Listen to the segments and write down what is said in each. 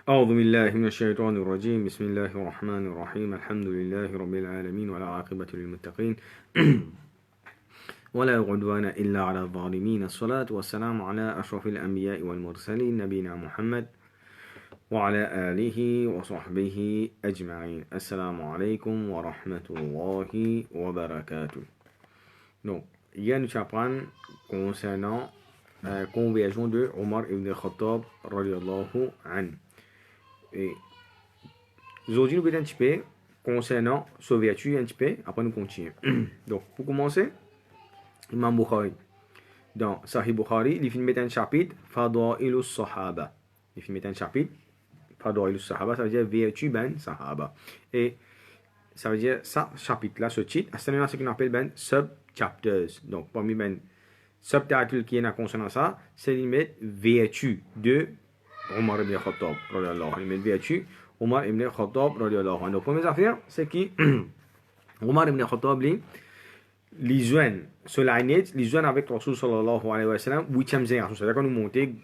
أعوذ بالله من الشيطان الرجيم بسم الله الرحمن الرحيم الحمد لله رب العالمين ولا عاقبة للمتقين ولا عدوان إلا على الظالمين الصلاة والسلام على أشرف الأنبياء والمرسلين نبينا محمد وعلى آله وصحبه أجمعين. Assalamu alaikum wa rahmatullahi wa barakatuh. Donc, hier nous apprenons concernant la conversion de Omar ibn Khattab radiallahu anhu. Et aujourd'hui, nous verrons un petit peu concernant sa vertu, un petit peu, après nous continuons. Donc, pour commencer, Imam Bukhari, dans Sahih Bukhari, il finit mettre un chapitre, Fada'ilu Sahaba. Il finit mettre un chapitre, Fada'ilu Sahaba, ça veut dire vertu ben Sahaba. Et ça veut dire, ça, chapitre-là, ce titre, c'est ce qu'on appelle ben sub-chapters. Donc, parmi ben subtitle qui est dans concernant ça, c'est limite vertu de Omar ibn Khattab, radiallahu anhu. Il vertu Omar ibn Khattab, radiallahu anhu. Donc, première affaire, c'est que Omar ibn Khattab, les jeunes, sur l'année, les jeunes avec Rasul sallallahu alayhi wa sallam, 8e génération. C'est-à-dire qu'on nous montait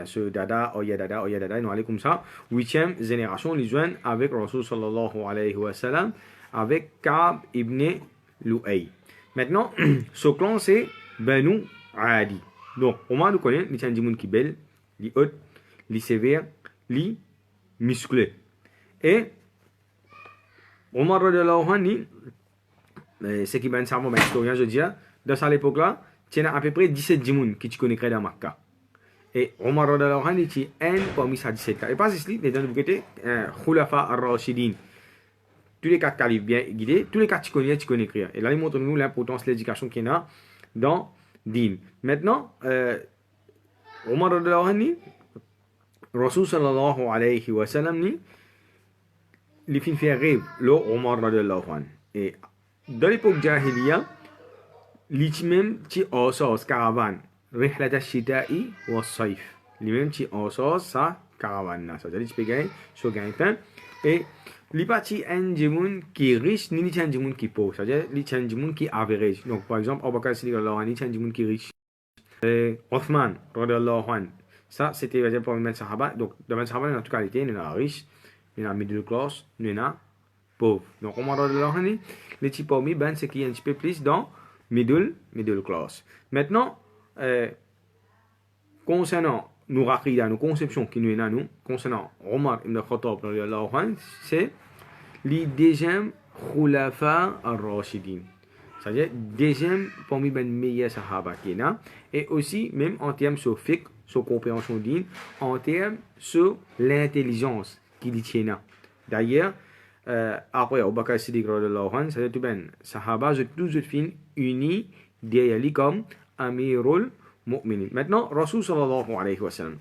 ce dada, oya dada, nous allons comme ça. 8e génération, les jeunes avec Rasul sallallahu alayhi wa sallam, avec Ka'b ibn Lu'ay. Maintenant, ce clan, c'est Banu Adi. Donc, Omar nous connaît, il y a des gens qui sont belles, les hautes, les sévères, les musclés. Et Omar radiallahu anhu, ce qui est un savant, un historien, je dirais, dans cette époque-là, il y a à peu près 17 djimoun qui tu connaîtraient dans Makkah. Et Omar radiallahu anhu, il est un parmi ces 17-là. Et pas ici, les gens de côté, Khulafa ar-Rashidin. Tous les quatre califes bien guidés, tous les quatre tu connais écrire. Et là, il montre nous l'importance de l'éducation qu'il y a dans Din. Maintenant, Omar radiallahu anhu, Rasul sallallahu alayhi wa sallam, il finit faire rêve, le Omar radiallahu anhu. Et dans l'époque Jahiliya, lui-même, qui associe caravane, Rihlat al-Shita'i wa Saif. Lui-même, qui associe sa caravane. C'est-à-dire, tu peux gagner sur gagne-pain. Et il pas un djimoun qui est riche, ni un djimoun qui est pauvre. C'est-à-dire, il y a un djimoun qui est average. Donc, par exemple, Abu Bakr Siddiq, il y a un djimoun qui est riche. Othman, radiallahu anhu. Ça, c'était pour les Sahaba. Donc, dans les Sahaba, il y a toute qualité. Il y en a riche, il y en a middle class, il y en a pauvre. Donc, Omar radiallahu anhu, les types parmi, ben, c'est qu'il y a un petit peu plus dans middle class. Maintenant, concernant nos raqidas, nos conceptions qui nous sont nous, concernant Omar ibn Khattab, c'est les deuxièmes Khulafa ar-Rashidin. C'est-à-dire, deuxième parmi les meilleurs Sahaba qui est et aussi, même en termes sur fiqh, sur compréhension d'une, en termes sur l'intelligence qu'il y a. D'ailleurs, après Abu Bakr Siddiq radhiyallahu anhu, c'est tout ben Sahaba, tous unis derrière lui comme Amirul Mu'minin. Maintenant, Rasul sallallahu alayhi wa sallam,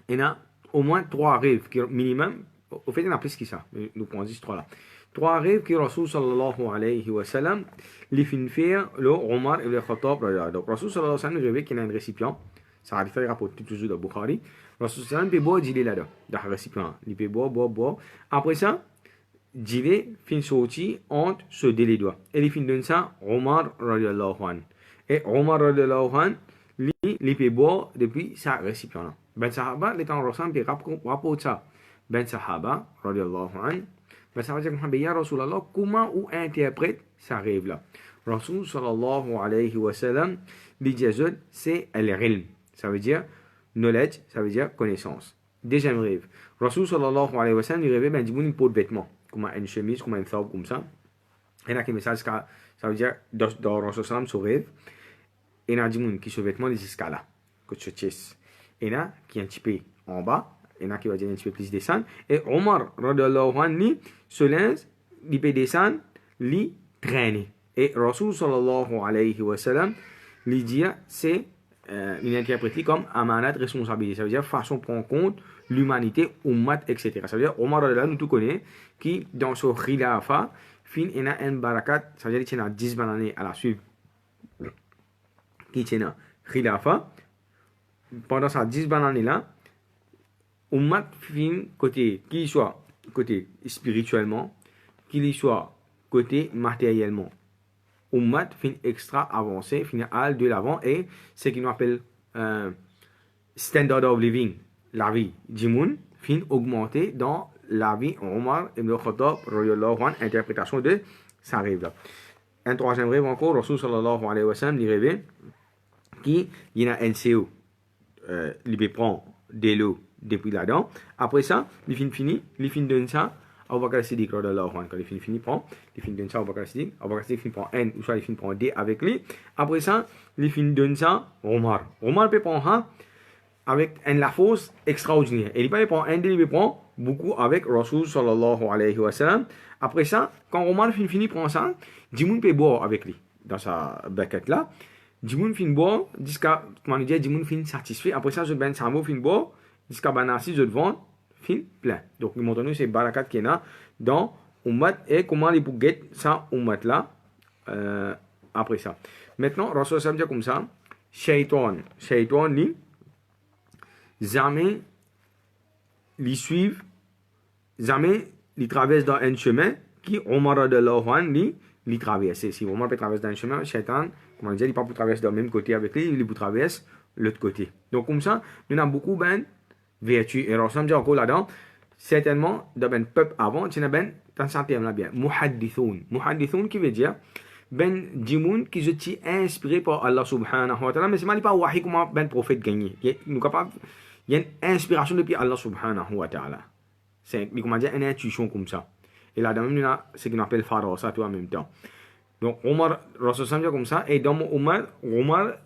il y a au moins 3 rêves qui minimum, au fait il y en a plus que ça, nous prenons ces 3 là. 3 rêves que Rasul sallallahu alayhi wa sallam les fin faire le Omar ibn Khattab. Donc Rasul sallallahu alayhi wa sallam rêvait qu'il y a un récipient, ça a fait rapporter toujours dans Bukhari. Rasul sallallahu alayhi wa sallam peut boire du lait là-dedans, dans le récipient, il peut boire. Après ça, Jive fin sorti entre ce délai doigts. Et il fin donne ça Omar radiallahu anhu. Et Omar radiallahu anhu, il peut boire depuis sa récipient là. Ben Sahaba, les temps ressemblent et rapportent ça. Ben Sahaba radiallahu anhu. Ben Sahaba dit, ya Rasulallah, comment ou interprète ça rêve là? Rasul sallallahu alayhi wa sallam, dit c'est al-ilm. Ça veut dire knowledge, ça veut dire connaissance. Deuxième rêve. Rasul sallallahu alayhi wa sallam, il rêvait ben une peau de vêtements, comme une chemise, comme un thawb, comme ça. Et là, qui message, ça veut dire dans Rasul sallam, son rêve. Et là, il y a qui se vêtements des escales, que tu chasses. Et là, qui est un petit peu en bas. Et là, qui va dire un petit peu plus descendre. Et Omar radhiyallahu anhu, ce linge, il peut descendre, il traîne. Et Rasul sallallahu alayhi wa sallam, il dit, c'est il interprète comme amanat responsabilité. Ça veut dire façon prendre en compte l'humanité, ummat, etc. Ça veut dire Omar radhiyallahu anhu, nous tout connaît, qui dans ce khilafa, fin il a un barakat, ça veut dire qu'il y a 10 années à la suite, qui tient khilafa. Pendant ces 10 années là, ummat fin côté, qu'il soit côté spirituellement, qu'il soit côté matériellement. Ummat fin extra avancé, fin al de l'avant, et ce qu'on appelle standard of living, la vie, Jimoun, fin augmenté dans la vie Omar ibn Khattab, interprétation de sa rêve là. Un troisième rêve encore, Rasul sallallahu alayhi wa sallam, il rêvait qu'il y a un NCO, il prend de l'eau depuis là-dedans. Après ça, il finit, il donne ça à Abu Bakr Siddiq, quand il finit, prend, il donne ça à Abu Bakr Siddiq, Abu Bakr Siddiq prend N, ou soit il prend D avec lui. Après ça, il donne ça à Omar. Omar peut prendre un avec la force extraordinaire. Et il peut prendre un, il prend beaucoup avec Rasul sallallahu alayhi wa sallam. Après ça, quand Omar finit prend ça, Jimoun peut boire avec lui dans sa baguette là. Jimoun fin boire jusqu'à, comment dire, Jimoun fin satisfait. Après ça, je ben Samo fin boire jusqu'à Banassi, je vends fin plein. Donc, nous montrons ces barakat qu'il y a dans Ummat et comment les bouguettes ça Ummat là après ça. Maintenant, Rasul sallam dit comme ça, Shaitan li jamais les suivent, jamais les traversent dans un chemin qui Omar radiallahu anhu les traverse. Si Omar peut traverser dans un chemin, Shaitan, comment dire, il ne peut pas traverser dans le même côté avec lui, il peut traverser l'autre côté. Donc comme ça, nous avons beaucoup de vertus. Et Rasul dit encore là-dedans, certainement, dans un peuple avant, tu as dans ce terme-là bien, muhaddithoun. Muhaddithoun qui veut dire, ben djimoun qui se tient inspiré par Allah subhanahu wa ta'ala, mais ce n'est pas wahi comment ben prophète gagné. Nous capable il y a une inspiration depuis Allah subhanahu wa ta'ala. C'est comment dire une intuition comme ça. Et là-dedans, il y a ce qu'on appelle pharaon, ça tout en même temps. Donc, Omar, Rasul sallam comme ça, et dans Omar,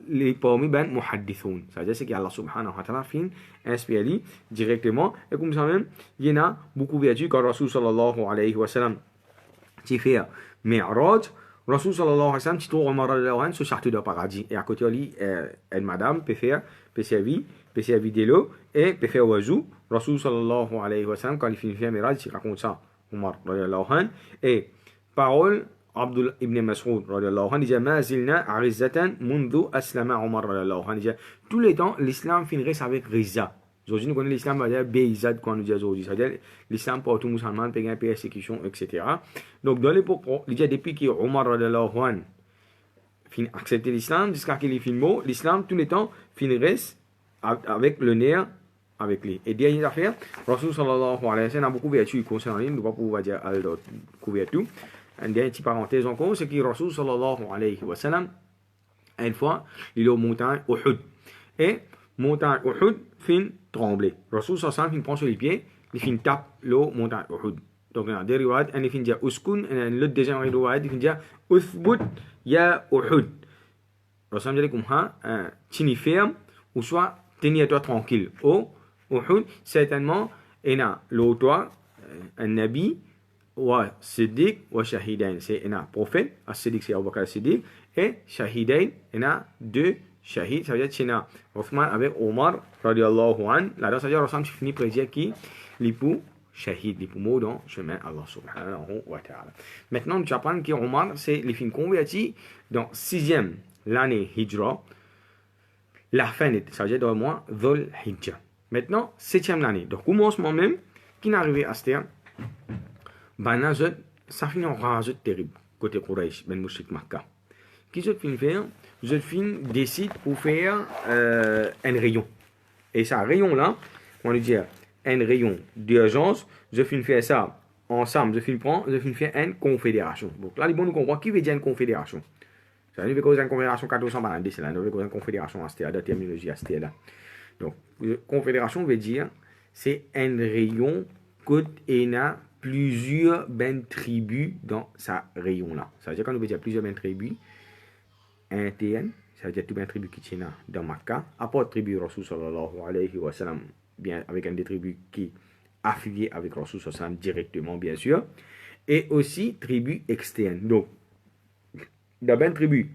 les parmi ben muhaddithoun. C'est-à-dire que Allah subhanahu wa ta'ala fin inspiré directement. Et comme ça même, il y en a beaucoup de vertus quand Rasul sallallahu alayhi wa sallam qui fait Mi'raj. Rasul sallallahu alayhi wa sallam, qui trouve Omar radiallahu anhu, se charte de paradis. Et à côté de lui, une madame peut servir de l'eau et peut faire wazou. Rasul sallallahu alayhi wa sallam, quand il finit faire Mi'raj, il raconte ça. Omar radiallahu anhu. Et parole Abdullah ibn Mas'ud radiallahu anhu, il dit Ma zilna arizzatan mundu aslama Omar radiallahu anhu. Il dit tous les temps, l'islam finirait avec rizza. Aujourd'hui, nous connaissons l'islam, on va dire Beizad quand on dit aujourd'hui. C'est-à-dire l'islam pour tout musulman, payer une persécution, etc. Donc, dans l'époque, il dit depuis que Omar radiallahu anhu fin accepté l'islam, jusqu'à qu'il finisse mot, l'islam, tous les temps, finirait avec le nerf avec lui. Et dernière affaire, Rasul sallallahu alayhi wa sallam a beaucoup de vertus concernant lui, nous ne pouvons pas pouvoir dire à couvrir tout. Une dernière petite parenthèse encore, c'est que Rasul sallallahu alayhi wa sallam, une fois, il est au montagne Uhud. Et montagne Uhud fin trembler. Rasul sallallahu alayhi wa sallam prend sur les pieds, il fin tape l'eau montagne Uhud. Donc, il y a des riwayat, il fin dire Uskun, et l'autre deuxième riwayat, il fin dire Uthbut ya Uhud. Rasul sallallahu alayhi wa sallam, tini ferme, ou soit tenez-toi tranquille. Oh, Uhud, certainement, il y a l'autre, un nabi, wa Siddiq, wa Shahidain. C'est un prophète, Siddiq, c'est Abu Bakr Siddiq, et Shahidain, il y a deux shahids, ça veut dire qu'il y a Othman avec Omar, radiallahu anhu. Là-dedans, ça veut dire Rasul finit par dire qui l'époux shahid, l'époux mot dans le chemin Allah subhanahu wa ta'ala. Maintenant, nous apprenons que Omar, c'est les films convertis dans 6e l'année Hijra. La fin, ça veut dire dans le mois Dhul Hijjah. Maintenant, 7e l'année. Donc, commencement même, qui n'est arrivé à ce terme, ça finit en rage terrible, côté Quraysh, ben Mouchik Makkah. Qui se finit faire? Je décide pour faire un rayon. Et ça, rayon là, on va dire un rayon d'urgence, je finis faire ça ensemble, je finis faire une confédération. Donc là, les bons nous comprennent qui veut dire une confédération. Ça veut dire que une confédération 400 par c'est là, une confédération à la terminologie à ce là. Donc, confédération veut dire, c'est un rayon qui a plusieurs tribus dans sa rayon là. Ça veut dire quand on veut dire plusieurs tribus internes, ça veut dire tout bien tribus qui tiennent dans Makkah, à part tribu Rasul sallallahu alayhi wa sallam, bien avec un des tribus qui affiliées avec Rasul sallallahu alayhi wa sallam directement bien sûr, et aussi tribus externes. Donc, dans une tribu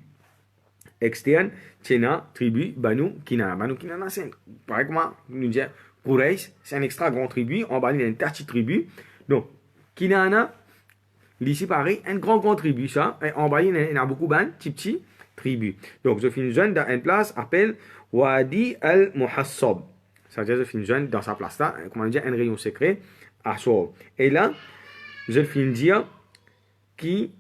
externe, tiennent tribu Banu Kinana. Banu Kinana, c'est par exemple, nous disons Quraysh, c'est un extra grand tribu, en bas il y a une petite tribu. Donc, Kinana, ici pareil, une grande tribu, ça, et en bas il y a beaucoup de petits tribus. Donc, je finis jeune dans une place appelle Wadi al-Muhassab. Ça veut dire que je finis jeune dans sa place là, comment dire, un rayon secret à soi. Et là, je finis dire qui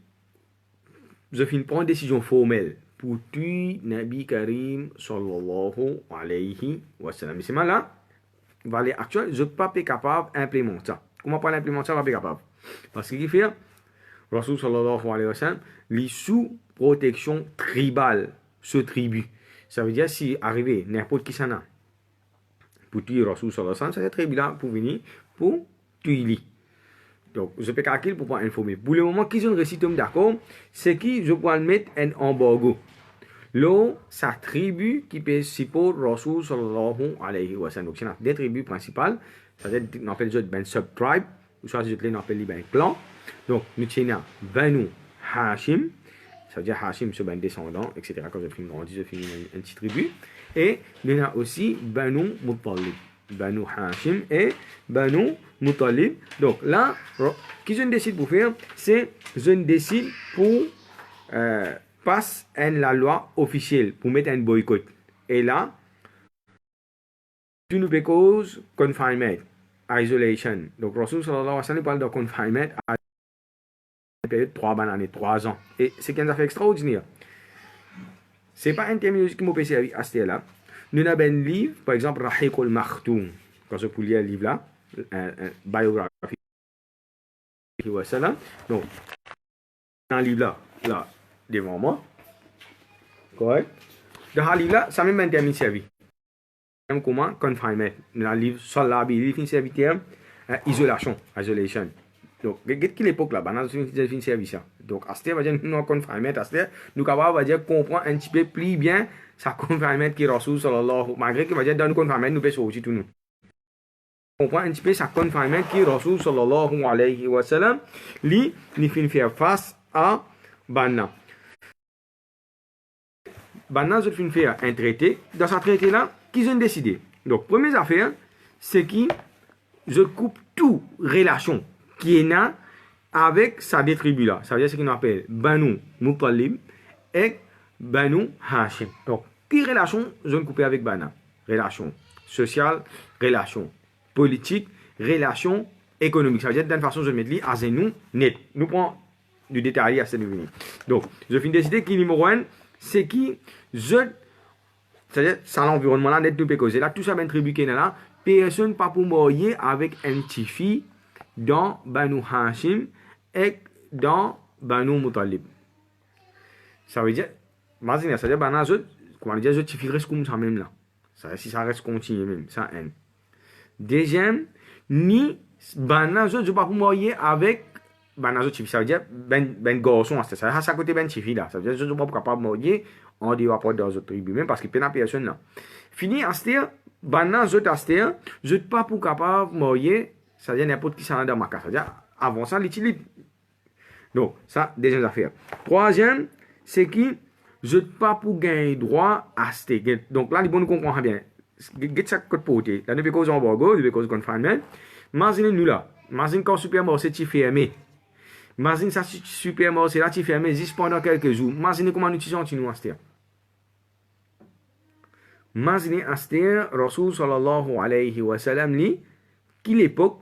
je finis prendre une décision formelle pour tuer Nabi Karim sallallahu alayhi wa sallam. C'est mal là, valeur actuelle, je ne suis pas capable d'implémenter ça. Comment pas l'implémenter ça, je ne suis pas capable. Parce qu'il fait, Rasul sallallahu alayhi wa sallam, les sous protection tribale, ce tribu. Ça veut dire si arrivé n'importe qui s'en a, pour tuer Rasul sallallahu alayhi wa sallam, cette tribu-là pour venir, pour tuer lui. Donc, je peux calculer pour pouvoir informer. Pour le moment, qu'ils ont récité d'accord, c'est que je peux mettre un embargo. Là, sa tribu qui peut supporter Rasul sallallahu alayhi wa sallam. Donc, c'est des tribus principales. C'est-à-dire, on appelle les autres ben sub-tribe, ou soit on appelle les ben clan. Donc, nous tenons Banu Hashim, ça veut dire Hashim, c'est ben descendant, etc. Comme je finis une petite tribu. Et nous avons aussi Banu Muttalib. Banu Hashim et Banu Muttalib. Donc là, ce que je décide pour faire, c'est je décide pour passer la loi officielle, pour mettre un boycott. Et là, tu nous cause confinement, isolation. Donc Rasul sallallahu alayhi wa sallam parle de confinement à une période de 3 ans. Et c'est une affaire extraordinaire. Ce n'est pas un terminologie qui m'a servi à ce là. Nous avons un livre, par exemple, Rahiq al-Makhtoum. Quand je peux lire le livre là, biographie. Donc, dans le livre là, devant moi. Correct? Dans le livre là, ça même un terme servi. Comment? Confinement. Dans le livre, sur la Bible, il servi terme isolation. Donc, quelle époque là, dans le servi ça. Donc, à ce temps, nous confinement, à ce temps, nous capables comprendre un petit peu plus bien ça confinement qui est Rasul sallallahu, malgré que va dire dans le confinement, nous pouvons sortir tout nous. Comprendre un petit peu ça confinement qui est Rasul sallallahu alayhi wa sallam, lui, il fait faire face à Banna. Banna, je fin faire un traité. Dans ce traité-là, qu'ils ont décidé. Donc, première affaire, c'est que je coupe toute relation qui est là avec sa des tribus là. Ça veut dire ce qu'on appelle Banu Muttalib et Banu Hashim. Donc, quelle relation je vais couper avec Banna? Relation sociale, relation politique, relation économique. Ça veut dire d'une façon, je vais mettre à nous net. Nous prenons du détail à ce niveau. Donc, je vais décider que numéro 1, c'est qui c'est-à-dire, ça l'environnement là, net nous peut causer. Là, tout ça, ben tribu qui est là, personne pas pour mourir avec un petit fille dans Banu Hashim et dans Banu Muttalib. Ça veut dire, imagine, ça veut dire, Bana, comment dire, je te reste comme ça même là. Ça, si ça reste continu même, ça N. Deuxième, ni Bana, je ne vais pas pour mourir avec Bana, ça veut dire, ben garçon, ça veut dire, ça côté ben chifi là. Ça veut dire, je ne vais pas capable de mourir en dehors des autres tribus, même parce que peine à personne là. Fini, Aster, Bana, je ne vais pas pour capable de mourir, ça veut dire n'importe qui s'en a dans ma case. Ça veut dire, avant ça, l'utilise. Donc, ça, deuxième affaire. Troisième, c'est que je ne pas pour gagner droit à ce. Donc là, les bons nous comprennent bien. Get ça côté porté. Là, nous cause embargo, nous cause confinement. Imaginez nous là. Imaginez quand supermarché est fermé. Imaginez ça supermarché là est fermé juste pendant quelques jours. Imaginez comment nous utilisons à ce. Imaginez à ce Rasul sallallahu alayhi wa sallam li qui l'époque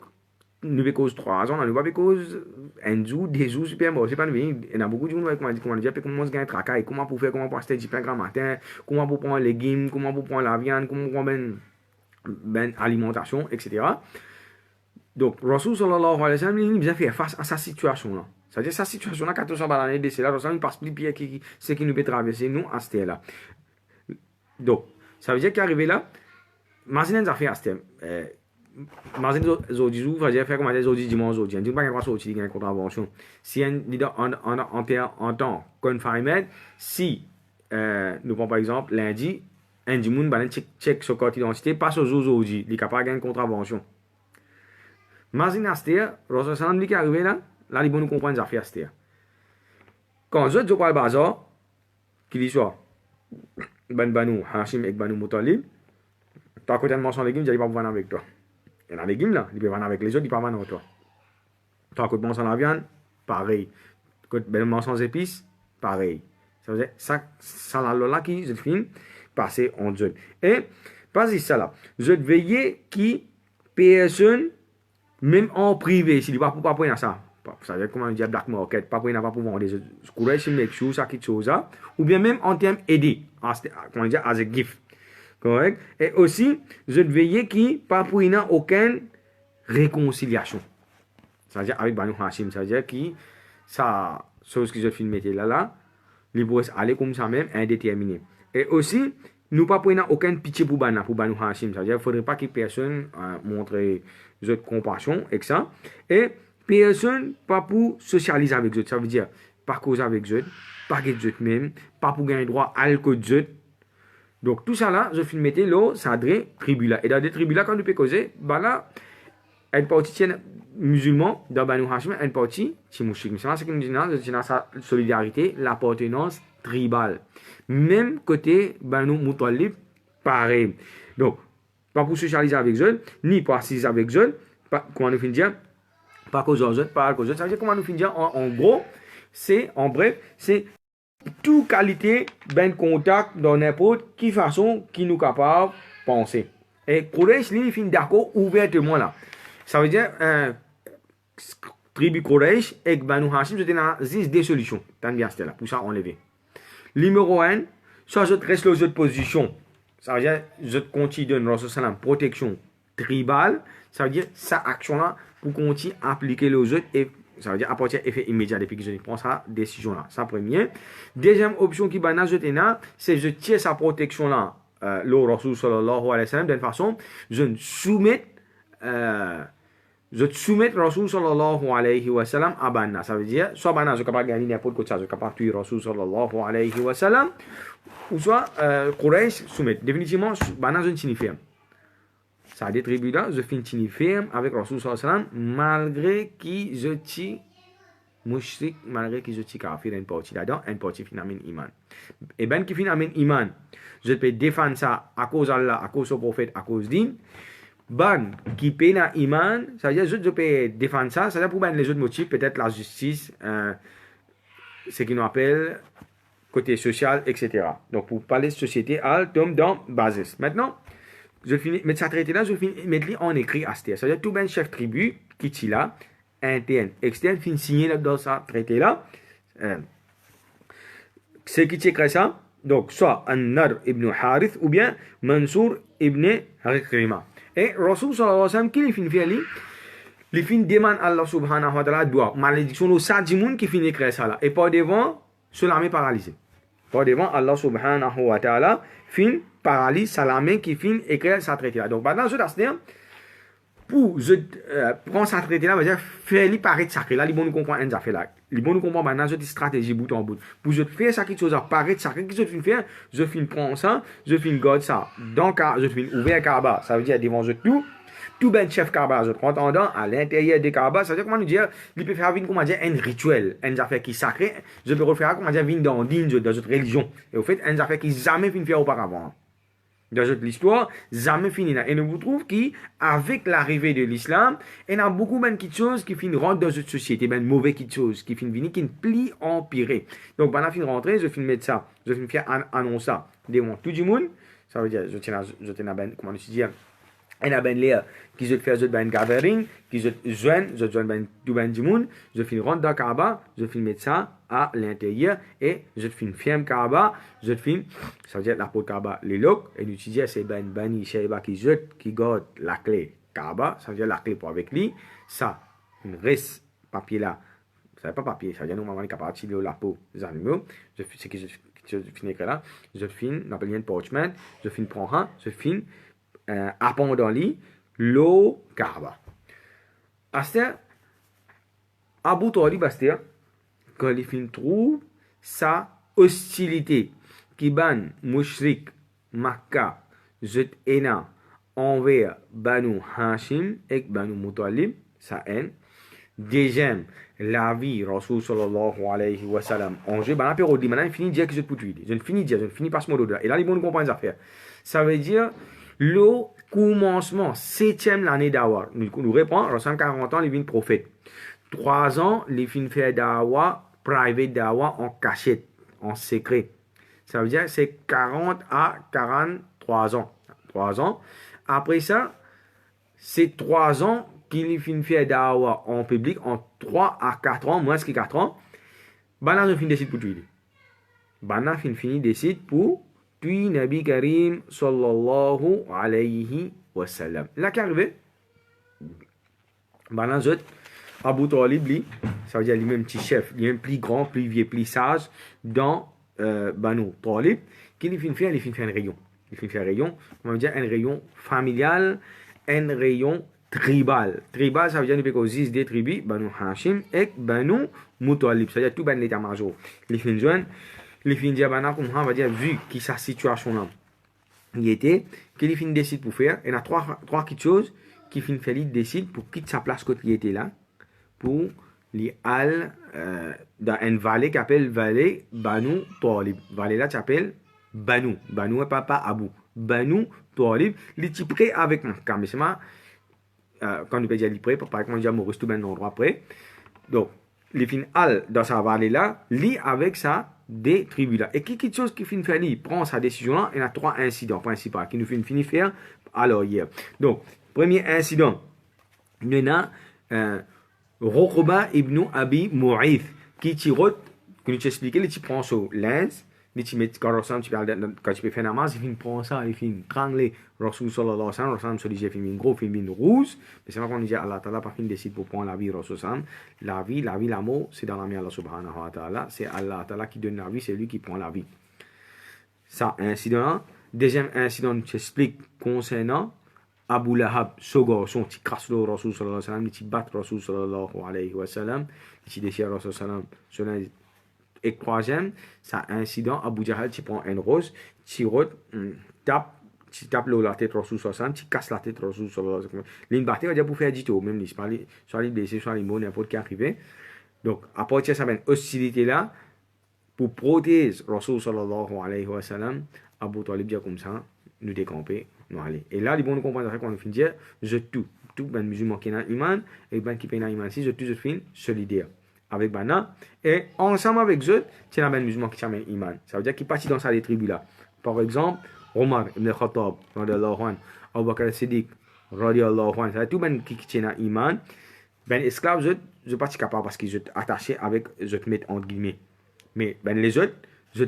nous cause 3 ans, nous pas cause un jour, 2 jours supermarché, c'est pas devenu, il y a beaucoup de gens qui comment dire comment se gagner travail, comment pour faire, comment pour acheter du pain grand matin, comment pour prendre les légumes, comment pour prendre la viande, comment pour prendre ben alimentation, etc. Donc Rasul sallallahu alayhi wa sallam il a fait face à sa situation là. C'est-à-dire sa situation là 1400 balles de c'est là Rasul il passe plus pied qui c'est qui nous peut traverser nous à ce là. Donc ça veut dire qu'arrivé là, imaginez ça fait à ce imaginez aujourd'hui jour va faire comment dire aujourd'hui dimanche aujourd'hui on dit pas qu'il va sortir une contravention si un leader en temps confinement si nous prenons par exemple lundi un dimanche va check sur carte d'identité passe aujourd'hui il est capable de gagner une contravention. Imaginez Aster Rasul sallam qui arrivé là il va nous comprendre ça fait Aster quand je parle bazar qui dit soit Banu Hashim et Banu Muttalib tu as côté de mention légumes j'allais pas pouvoir avec toi. Il y a des légumes là, il peut venir avec les autres, il peut pas venir avec toi. Toi, quand tu manges la viande, pareil. Quand tu manges sans épices, pareil. Ça veut dire, ça là qui, je finis, passer en zone. Et, pas ça là. Je veiller qui, personne, même en privé, s'il ne va pas prendre ça. Ça veut dire, comment on dit, black market, pas prendre, pas pour vendre des courage, make sure, ça, quelque chose, ou bien même en termes aidé, comment on dit, as a gift. Correct? Et aussi, je veille qui, pas pour y n'a aucune réconciliation. C'est-à-dire avec Banu Hashim, c'est-à-dire qui, ça, chose que je filme là, les pourraient aller comme ça même, indéterminé. Et aussi, nous pas prendre aucune pitié pour Banu Hashim, c'est-à-dire qu'il ne faudrait pas que personne montre de compassion et ça. Et personne pas pour socialiser avec eux, ça veut dire pas causer avec eux, pas que eux même, pas pour gagner droit à l'alcool eux. Donc tout ça là, je filme là, ça adresse tribu là. Et dans des tribus là, quand nous peut causer, bah là, une partie musulman dans Banu Hashim, une partie mouchik. Mais c'est ce que nous disons, c'est sa solidarité, l'appartenance tribale. Même côté Banu Muttalib, pareil. Donc, pas pour socialiser avec eux, ni pour assister avec eux, comment nous finissons dire, pas cause aux autres, pas à cause aux autres. Ça veut dire comment nous finissons dire, en gros, c'est, en bref, c'est toute qualité, ben contact dans n'importe quelle façon qui nous capable de penser. Et Quraysh, il finit d'accord ouvertement là. Ça veut dire, tribu Quraysh et Banu Hashim, c'était dans des solutions. Tant bien, c'était là, pour ça enlever. Numéro 1, ça je reste aux autres positions. Ça veut dire, je continue de donner protection tribale. Ça veut dire, sa action là, pour continuer à appliquer aux autres et ça veut dire apporter effet immédiat depuis que je prends sa décision là. Ça premier. Deuxième option qui va c'est je tire sa protection là, le Rasul sallallahu alayhi wa sallam, d'une façon, je soumets Rasul sallallahu alayhi wa sallam à Banna. Ça veut dire, soit Banna, je suis capable de gagner n'importe quoi, je suis capable de tuer Rasul sallallahu alayhi wa sallam, ou soit Quraysh soumet. Définitivement, Banna, je ne signifie pas. Ça des tribus là, je finis ferme avec Rasul sallallahu alayhi wa sallam, malgré qui je tue mushrik, malgré qui je tue kafir, une partie là-dedans, une partie finalement iman. Et ben qui finalement iman, je peux défendre ça à cause d'Allah, à cause du prophète, à cause d'In. Ban qui paie na iman, ça veut dire je peux défendre ça, ça veut dire pour ben les autres motifs, peut-être la justice, ce qu'on appelle côté social, etc. Donc pour parler de société, elle tombe dans basis. Maintenant, je finis, mettre ça traité là, je finis, mettre en écrit à ce. Ça veut dire tout ben chef tribu qui est là, interne, externe, finit signer là dans ça traité là. C'est qui écrit ça? Donc soit An-Nadr ibn Harith ou bien Mansour ibn Rikrima. Et Rasul sallallahu alayhi wa sallam, qui finit faire les fins demande Allah subhanahu wa ta'ala doit malédiction au sa dimoun qui finit écrire ça là. Et pas devant, Salamé paralysé. Pas devant Allah subhanahu wa ta'ala, fin paralyse Salamé qui finit écrire sa traité là. Donc maintenant, je t'assure, pour je prends sa traité là, je fais lui paraître sacré là, les bons nous comprendre un affaire là. Les bons nous comprendre maintenant, je dis stratégie bout en bout. Pour je faire ça quelque chose à paraître sacré, qu'est-ce que je fais? Je finis prendre ça, je finis garde ça. Donc, je finis ouvrir Kaaba, ça veut dire devant je tout ben chef Kaaba, je prends tendant à l'intérieur des Kaaba, ça veut dire comment nous dire, il peut faire comment dire un rituel, une affaire qui est sacrée, je peux refaire comment dire vine dans notre religion. Et au fait, une affaire qui jamais fini faire auparavant. Dans l'histoire, jamais fini là. Et nous vous trouve qu'avec l'arrivée de l'islam, il y a beaucoup de choses qui finissent rentrer dans cette société, ben mauvais choses qui finissent venir, qui ne plient empirer. Donc, pendant fin rentrer, je finis mettre ça, je finis faire annoncer ça devant tout le monde. Ça veut dire, je tiens à ben, comment on dit, il y a ben l'air qui je fais ben gathering, qui je joins ben tout ben du monde, je finis rentrer dans Kaaba, je finis mettre ça à l'intérieur et je finis ferme Kaaba, je finis, ça veut dire la porte Kaaba, les locs, et l'utiliser c'est ben Bani Shayba qui garde la clé Kaaba, ça veut dire la clé pour avec lui, ça, une reste papier là, ça n'est pas papier, ça veut dire nous, on est capable de tirer la peau des animaux, c'est que je finis écrire là, je finis, on appelle un parchment, je finis prendre un, je finis, append dans lui, l'eau Kaaba. Astia, Abu Talib, Astia, quand il fin trouve sa hostilité qui ban mushrik Makkah zut ena envers Banu Hashim et Banu Muttalib, sa haine. Deuxième, la vie Rasul sallallahu alayhi wa sallam en jeu, ben la période maintenant il finit de dire que je peux tuer. Je ne finis pas ce mot là. Et là les bons comprennent les affaires. Ça veut dire le commencement, 7e l'année d'Awa. Nous répond, en 140 ans, il vient prophète. 3 ans, il vient faire d'Awa, private d'Awa, en cachette, en secret. Ça veut dire c'est 40 à 43 ans. 3 ans. Après ça, c'est 3 ans qu'il vient faire d'Awa en public, en 3 à 4 ans, moins que 4 ans. Bana, je finis décide pour tuer. Bana, fini décide pour Puis Nabi Karim sallallahu alayhi wa sallam. Là qui arrivé, ben Abu Talib, lui, ça veut dire lui-même petit chef, lui-même plus grand, plus vieux, plus sage dans Banu Talib, qui lui fait faire, il fait faire un rayon. Il fait faire un rayon, on va dire un rayon familial, un rayon tribal. Tribal, ça veut dire qu'il peut existe des tribus, Banu Hashim et Banu Muttalib, c'est-à-dire tout ben l'état-major. Il fait une zone, il fait dire, on va dire, vu qui sa situation là, il était, qu'il fin décide pour faire, il y a trois petites choses qui fin faire, il décide pour quitter sa place quand il était là, pour les al dans une vallée qui s'appelle vallée Banu Talib. Vallée là qui s'appelle Banu. Banu est pas Abu. Banu Talib. Il est prêt avec moi. Quand nous peut dire prêt, par exemple, je me tout bien endroit près. Donc, il fin al dans sa vallée là, lui avec ça des tribus là. Et quelque chose qui fin faire, il prend sa décision là, il y a trois incidents principaux qui nous finit faire alors hier. Donc, premier incident, il y en a Rokhba ibn Abi Mu'ayth qui tirote, que nous expliqué, il prend son lens, il met quand tu peux faire namaz, il prend ça, il fait trangler Rasul sallallahu alayhi wa sallam, Rasul se dit j'ai fait un gros film rouge, mais c'est pas qu'on dit Allah Ta'ala par fin décide pour prendre la vie Rasul sallam, la vie, la mort, c'est dans la main Allah subhanahu wa ta'ala, c'est Allah Ta'ala qui donne la vie, c'est lui qui prend la vie. Ça, incident. Deuxième incident, nous explique concernant Abu Lahab, ce garçon qui casse le Rasul sallallahu alayhi wa sallam, qui bat Rasul sallallahu alayhi wa sallam, qui déchire Rasul sallallahu alayhi wa sallam. Et troisième, ça incident, Abu Jahal qui prend une rose, qui tape la tête Rasul sallallahu alayhi wa sallam, qui casse la tête Rasul sallallahu alayhi wa sallam. L'une battue va dire pour faire du tout, même soit les blessés, soit les morts, n'importe qui arrive. Donc, à partir de cette hostilité là, pour protéger Rasul sallallahu alayhi wa sallam, Abu Talib dit comme ça, nous décamper. Non, allez. Et là, les bons nous comprendre qu'on finit dire, je tout ben musulman qui a iman et ben qui paye un iman si je tout je finis solidaire avec bana et ensemble avec eux, c'est un ben musulman qui a un iman. Ça veut dire qu'il partit dans sa tribu là. Par exemple, Omar ibn Khattab radiyallahu anhu, Abu Bakr Siddiq radiyallahu anhu, ça tout ben qui a un iman, ben esclave je pas capable parce qu'ils sont attachés avec je mettre entre guillemets. Mais ben les autres, je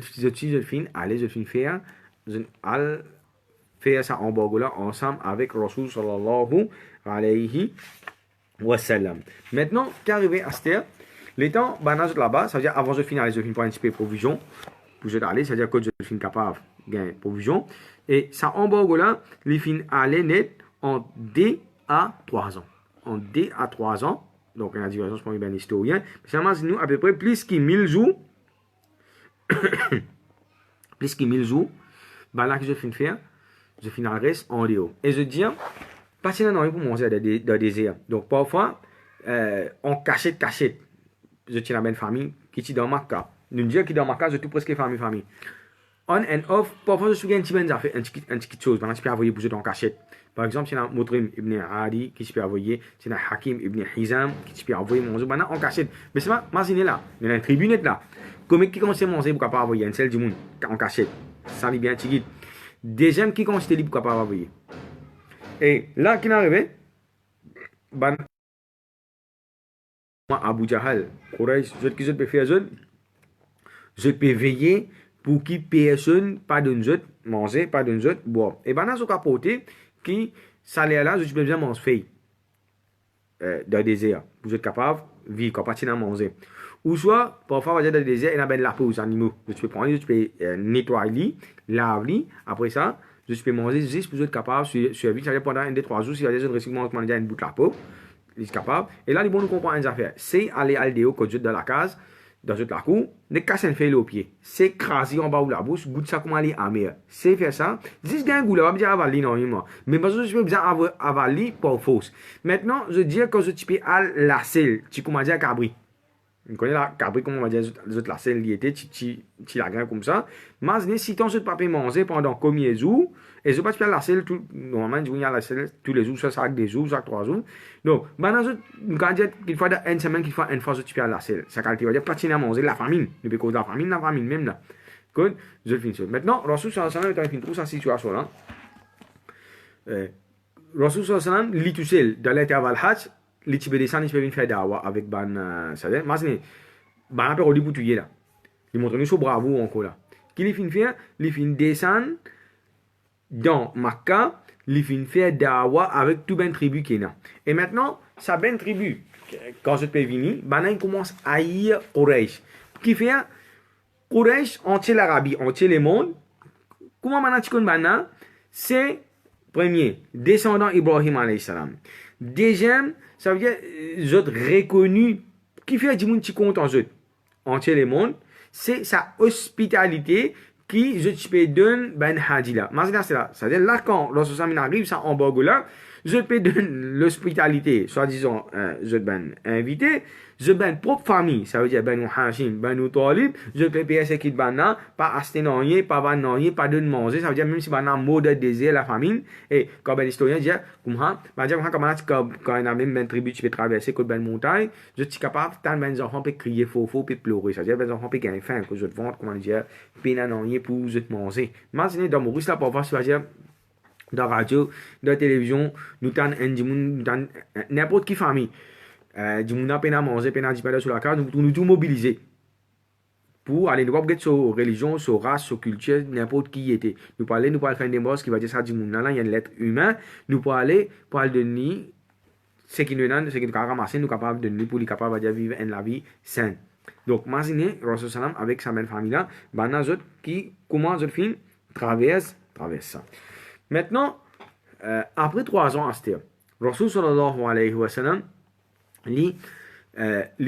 finis aller je finis faire al faire ça en Bogola ensemble avec Rasul sallallahu alayhi wa sallam. Maintenant, qu'arrivé à cette les temps, banage là-bas, ça veut dire avant de finir, je finis pour un petit peu de provision, pour je aller, ça veut dire que je finis capable de gagner provision. Et ça en Bogola, les fins aller net en D à 3 ans. En D à 3 ans, donc on a divergence pour les historiens, ça marche nous à peu près plus que 1000 jours, plus que 1000 jours, ben là que je finis faire. Je finis le reste en dehors. Et je dis, pas si on pour manger dans le désert. Donc parfois, on cachette. Je tiens la même famille qui est dans ma cas. Nous disons qui dans ma cas, je suis presque famille. On and off, parfois je suis un petit peu une petite chose. Maintenant, je peux envoyer pour eux en cachette. Par exemple, c'est un Mutrim ibn Adi qui se peut envoyer, c'est un Hakim ibn Hizam qui se peut envoyer manger maintenant en cachette. Mais c'est pas, imaginez là, il y a une tribunette là. Comment qui commence à manger pour pas envoyer un seul du monde en cachette. Ça, il bien tigide. Deuxième qui considère libre capable d'envoyer. Et là, qui est arrivé, ben, Abu Jahal, Quraysh, je peux faire je peux veiller pour que personne, pas d'une autre, manger, pas d'une autre, boire. Et ben, là, ce capoté, qui, ça l'est là, je peux bien manger, dans le désert, pour être capable de vivre, capable de manger. Ou soit, parfois, on va dire dans le désert, il y a la peau aux animaux. Je peux prendre, je peux nettoyer, laver, après ça, je peux manger juste pour être capable de survivre. Ça veut dire pendant 1 des 3 jours, si il y a des autres réciments qui mangent une bout de la peau, ils sont capables. Et là, ils vont nous comprendre une affaire. C'est aller à l'idéo, quand je suis dans la case, dans toute la cour, ne casse un feuille au pied. C'est écraser en bas de la bouche, goûte ça comme aller à mer. C'est faire ça. Juste un goût là, on va dire avaler normalement. Mais parce que je peux bien avaler pour force. Maintenant, je dis que je peux à la selle, tu commences à cabri. On connaît la cabri, comme on va dire, la selle qui était, tu la grain comme ça. Mais si tu as ce papier manger pendant combien de jours, et je ne peux pas la selle, normalement, je vais la selle tous les jours, chaque 2 jours, chaque 3 jours. Donc, maintenant, on va dire qu'il faut une semaine, qu'il faut une fois, tu peux la selle. Ça qualité va dire, pas à manger, la famine. Ne peut cause la famine même là. Good, je finis ça. Maintenant, Rasul sallallahu alayhi wa sallam, il trouve sa situation là. Rasul sallallahu alayhi wa sallam, il tout seul, dans l'intervalle Hajj, les Tibétains, ils peuvent faire dawa avec ban ça veut dire mais ban après on dit pour tuer là. Ils montrent nous so bravo encore là. qui les fin faire, les fin descendre dans Makkah, les fin faire dawa avec tout ben tribu qui est là. Et maintenant, ça ben tribu, quand je peux venir, il commence à haïr Quraysh. Qui fait Quraysh, entier l'Arabie, entier le monde. Comment maintenant tu connais c'est premier, descendant Ibrahim alayhi salam. Deuxième, ça veut dire, je reconnu, qui fait du monde qui compte en eux, entier le monde, c'est sa hospitalité qui je peux donner ben hadila. Maintenant c'est là, c'est-à-dire là quand lorsque ça arrive, ça en bas là, je peux donner l'hospitalité, soi-disant, je ben invité, je ben propre famille, ça veut dire ben Hashim, ben Talib, je peux payer ce qui ben là, pas acheter non pas ban non pas donner manger, ça veut dire même si ben mot de désir la famine, et quand ben historien dit, comment, ben dire quand on a même ben tribu tu peux traverser côte ben montagne, je suis capable, tant ben enfants peut crier faux peut pleurer, ça veut dire ben enfants peut gagner faim, que je te vends, comment dire, peine non pour je te manger. Imaginez dans Maurice là pour voir ça veut dire dans la radio, dans la télévision, nous avons n'importe qui famille. Du monde a peine à manger, peine à disparaître sur la carte, nous tout mobiliser pour aller nous voir sur religion, sur race, sur culture, n'importe qui était. Nous parler faire des mots qui va dire ça du monde là, il y a l'être humain, nous pour aller donner ce qui nous donne, ce qui nous a ramassé, nous capables de donner pour les capables de vivre la vie saine. Donc, imaginez, Rasul Salam avec sa belle famille là, qui commence à fin traverse ça. Maintenant, après 3 ans, Rasul sallallahu alayhi wa sallam, li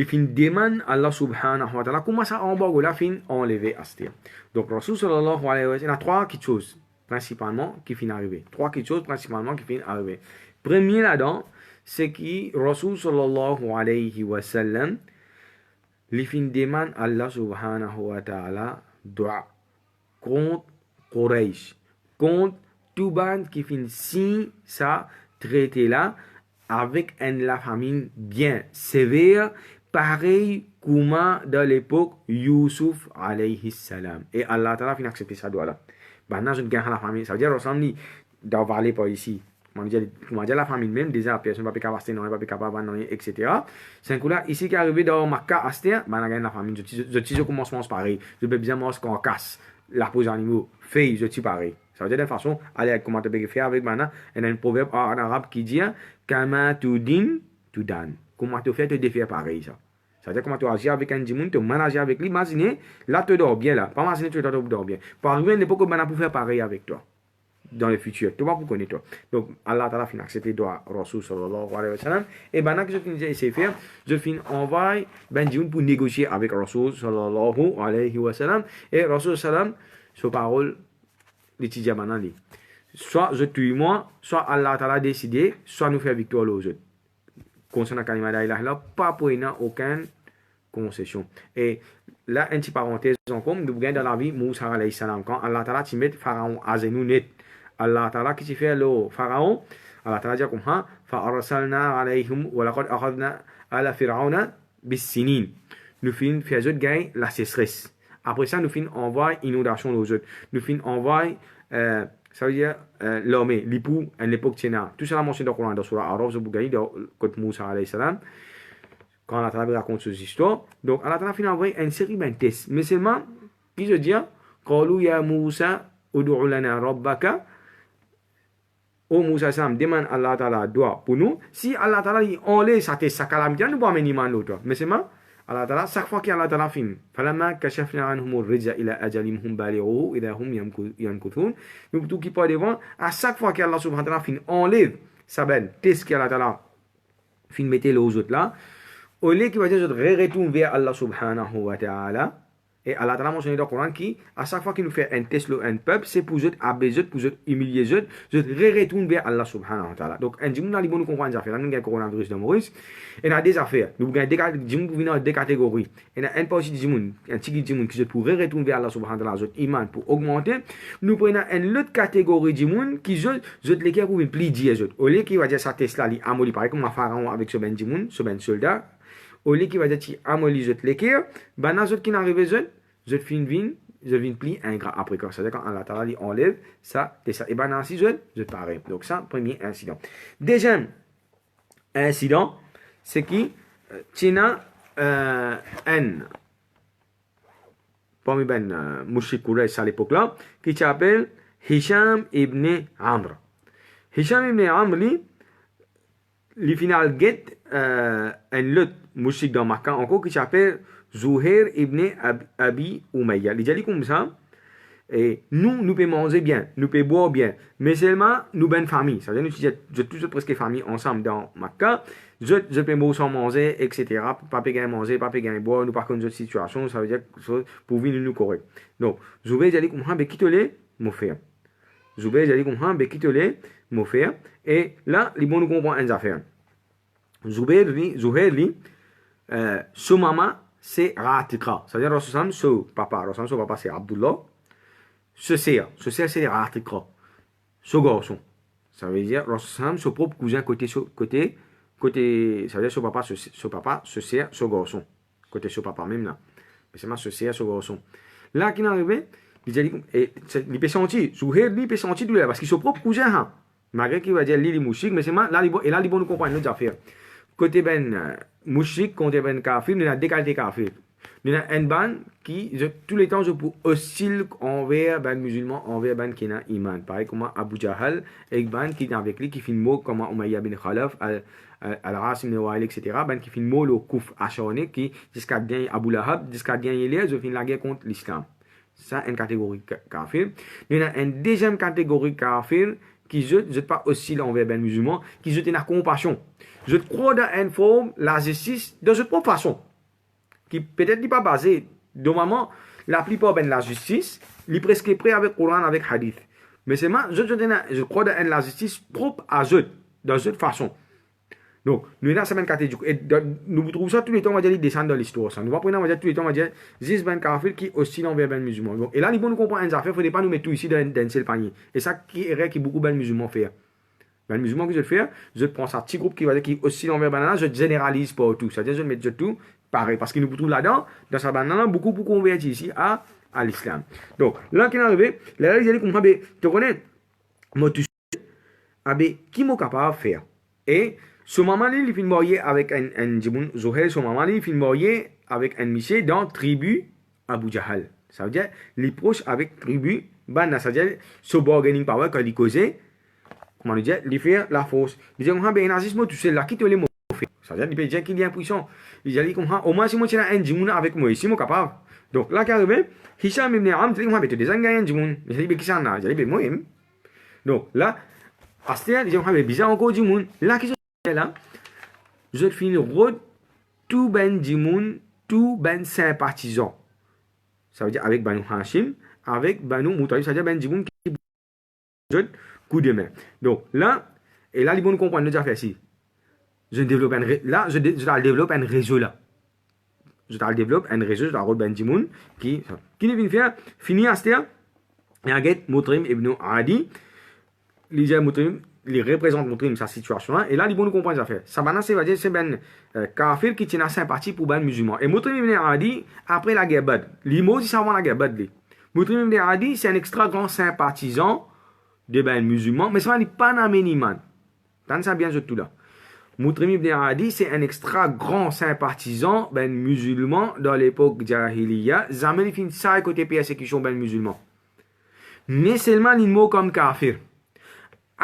fin demande Allah subhanahu wa ta'ala comment ça en bas la fin enlever astir. Donc Rasul sallallahu alayhi wa sallam, il y a 3 choses principalement qui finissent arriver. 3 choses principalement qui finissent arriver. Premier là-dedans, c'est que Rasul sallallahu alayhi wa sallam, li fin demande Allah subhanahu wa ta'ala dua contre Quraysh, contre tout band qui finit si ça traité là avec la famine bien sévère, pareil comme dans l'époque Youssouf alayhi salam. Et Allah Ta'ala finit accepter ça doigt là. Maintenant, je gagne la famine. Ça veut dire, ressemble dans vallée par ici. On dit la famine même, déjà, personne ne peut pas passer, non, pas capable, non, etc. C'est un coup là, ici qui est arrivé dans Makkah, Asté, on gagne la famine. Je commence pareil. Je peux bien manger qu'on casse. La pose animaux, fait, je suis pareil. Ça veut dire de façon, allez, comment tu peux faire avec maintenant, il y a un proverbe en arabe qui dit, Kama tu din, tu dan. Comment tu fais, tu défais pareil, ça. Ça veut dire comment tu agis avec un djimoun, tu manages avec lui, imaginez, là tu dors bien, là. Pas imaginer tu dors bien. Pour arriver à une époque où maintenant pour faire pareil avec toi. Dans le futur. Tu vas pour connaître toi. Donc, Allah Ta'ala finit accepter toi, Rasul sallallahu alayhi wa sallam. Et maintenant que je finis essayer de faire, je finis envoyer ben djimoun pour négocier avec Rasul sallallahu alayhi wa sallam. Et Rasul sallam, sa parole, l'étudiant maintenant, soit je tue moi, soit Allah Ta'ala décidé, soit nous fait victoire aux autres. Concernant Kalima d'Aïlah, là, pas pour aucune concession. Et là, une petite parenthèse encore, nous gagnons dans la vie, Moussa alayhi salam, quand Allah Ta'ala t'y met Pharaon à nous net, Allah Ta'ala qui t'y fait le Pharaon, Allah Ta'ala dit comme ça, فَأَرْسَلْنَا عَلَيْهِمْ وَلَقَدْ أَخَذْنَا عَلَى فِرْعَوْنَ بِالسِّنِينَ. Nous finissons faire autres gagner la sécheresse. Après ça, nous finissons envoyer inondation aux autres. Nous finissons envoyer ça veut dire l'armée, l'époux, à l'époque Tchéna. Tout ça mentionné dans le Coran, dans Surah Araf, Zobougaï, dans côté Moussa alayhi salam, quand Allah Ta'ala raconte ces histoires. Donc, Allah Ta'ala finit envoyer une série de tests. Mais seulement, qui se dit, Qalou ya Moussa, ud'u lana rabbaka. Oh Moussa Sam, demande Allah Ta'ala doit pour nous. Si Allah Ta'ala enlève sa test, sa calamité, nous ne pouvons pas mener l'autre. Mais seulement, Allah Ta'ala, chaque fois qu'Allah Ta'ala finit, فَلَمَّا كَشَفْنَا عَنْهُمُ الرِّجْزَ إِلَى أَجَلٍ هُمْ بَالِغُوهُ إِذَا هُمْ يَنْكُثُونَ. Nous tout qui parle devant, à chaque fois qu'Allah subhanahu wa ta'ala finit, enlève sa belle, test qu'Allah Ta'ala finit mettre les autres là, au lieu qu'il va dire, je retourne vers Allah subhanahu wa ta'ala. Et Allah Ta'ala mentionné dans le Coran qui, à chaque fois qu'il nous fait un test, un peuple, c'est pour eux abaisser, pour eux humilier, je retourne vers Allah subhanahu wa ta'ala. Donc, un djimoun, nous nous comprenons des affaires. Nous avons un coronavirus de Maurice. Et on a des affaires. Nous avons des djimoun pour venir dans 2 catégories. Et on a un parti de djimoun, un petit djimoun qui pour retourner vers Allah subhanahu wa ta'ala, notre iman pour augmenter. Nous prenons une autre catégorie de djimoun qui, je l'équerre pour une plier. Au lieu qu'il va dire sa test là, il amoli, pareil comme un pharaon avec ce ben djimoun, ce ben soldat. Au lieu qu'il va dire qu'il amoli, je l'équerre, ben, dans qui n'arrive, je viens pli ingrat après quand c'est-à-dire quand Allah Ta'ala enlève ça et ben ainsi je pareil. Donc ça premier incident. Deuxième incident c'est qui Tina un parmi ben Mouchik Quraysh à l'époque-là, qui s'appelle Hisham ibn Amr. Hisham ibn Amr, li final get un autre Mouchik dans Makkah encore qui s'appelle Zuhair ibn Abi Umayya. Il dit comme ça, et nous pouvons manger bien, nous pouvons boire bien, mais seulement nous ben famille. C'est-à-dire nous sommes tous presque famille ensemble dans Makkah. Je peux boire sans manger, etc. Pas payer manger, pas payer boire, nous par contre une autre situation, ça veut dire que pour vivre nous correct. Donc, Zubair dit comme ça, ben quitte les, mon frère. Zubair dit comme ça, ben quitte les, mon frère. Et là, les bons nous comprennent une affaire. Zubair dit, son maman c'est Ratika. C'est-à-dire Rasulullah, son papa c'est Abdullah. Ce sert c'est Ratika. Ce garçon. Ça veut dire Rasulullah, son propre cousin côté, ça veut dire son papa, ce sert, ce garçon. Côté son papa même là. Mais c'est ce sert, ce garçon. Là, qui est arrivé, il peut sentir, il peut sentir tout là, parce qu'il est son propre cousin. Hein. Malgré qu'il va dire l'île mouchik, mais c'est là, il nous comprendre nos affaires. Côté ben mouchik, côté ben kafir, nous avons deux qualités kafir. Nous avons un ban qui, tous les temps, je peux hostile envers ben musulman, envers ben qui n'a iman. Pareil comme Abu Jahal, et ban qui est avec lui, qui fait le mot comme Umayya bin Khalaf, Al-Ras ibn Wa'il, etc. Ben qui fait le mot le kouf acharné, qui jusqu'à bien Abu Lahab, jusqu'à bien Yélias, je finis la guerre contre l'islam. Ça, une catégorie kafir. Nous avons une deuxième catégorie kafir, qui ne pas hostile envers ben musulman, qui jette la compassion. Je crois dans une forme, la justice, de cette propre façon. Qui peut-être n'est pas basée, normalement, la plupart de la justice, il est presque prêt avec Coran, avec Hadith. Mais c'est moi, je crois dans la justice propre à eux, dans cette façon. Donc, nous avons cette catégorie. Et nous trouvons ça tous les temps, on va dire, descendre dans l'histoire. Nous va prendre, on va dire, tous les temps, on va dire, 10 ben kafir qui oscillent envers ben musulman. Donc, et là, il faut nous comprendre une affaire, il ne faudrait pas nous mettre tout ici dans un seul panier. Et ça, qui est beaucoup ben musulmans font. Ben musulman que je fais, je prends ça petit groupe qui va dire qui oscille envers banana, je généralise pas tout. C'est-à-dire, je mets tout pareil. Parce qu'il nous trouve là-dedans, dans sa banana, beaucoup convertis ici à l'islam. Donc, là, qui est arrivé, là, il a dit, tu connais, moi, tu sais, qui m'est capable de faire. Et, ce moment-là, il finit marié avec un Djiboun Zohel, ce moment-là, il finit marié avec un monsieur dans la tribu Abu Jahal. Ça veut dire, il est proche avec la tribu, c'est-à-dire, ce bargaining power quand il causait, comment dire, il fait la force. Il dit, ben, nazisme, tu sais, là, qui te les mots fait. C'est-à-dire, il peut dire qu'il est impuissant. Il dit, au moins, si moi, je suis un Djiboun avec moi, ici, moi, capable. Donc, là, qui arrive, Hisham ibn Amr, il dit, ben, tu désengagé un Djiboun. Il dit, ben, qui s'en a? Il dit, ben, moi, donc, là, à ce moment-là, il dit, ben, bizarre encore Djiboun. Là, qui là, je finis road tout ben Djimoun, tout ben sympathisant. Ça veut dire avec Banu Hashim, avec Banu Moutalib, c'est-à-dire ben Djimoun qui donne coup de main. Donc là, et là, les bons comprendre nous a fait ici. Je développe un réseau là. Je développe un réseau, je road ben Djimoun qui ne vient faire, fini à ce terme, et en get Moutrim ibn Adi, les Moutrim, il représente Moutrim sa situation là, et là, ils vont nous comprendre les affaires. Ça, c'est ben kafir qui tient la sympathie pour ben musulman. Et Moutrim ibn Adi, après la guerre Badr, les mots disent avant la guerre Badr. Moutrim ibn Adi, c'est un extra grand sympathisant de ben musulman, mais ça n'est pas un miniman. T'en sais bien tout là. Moutrim ibn Adi, c'est un extra grand sympathisant ben musulman dans l'époque Jahiliya. Jamais il finit ça côté persécution ben musulman. Mais seulement les mots comme kafir.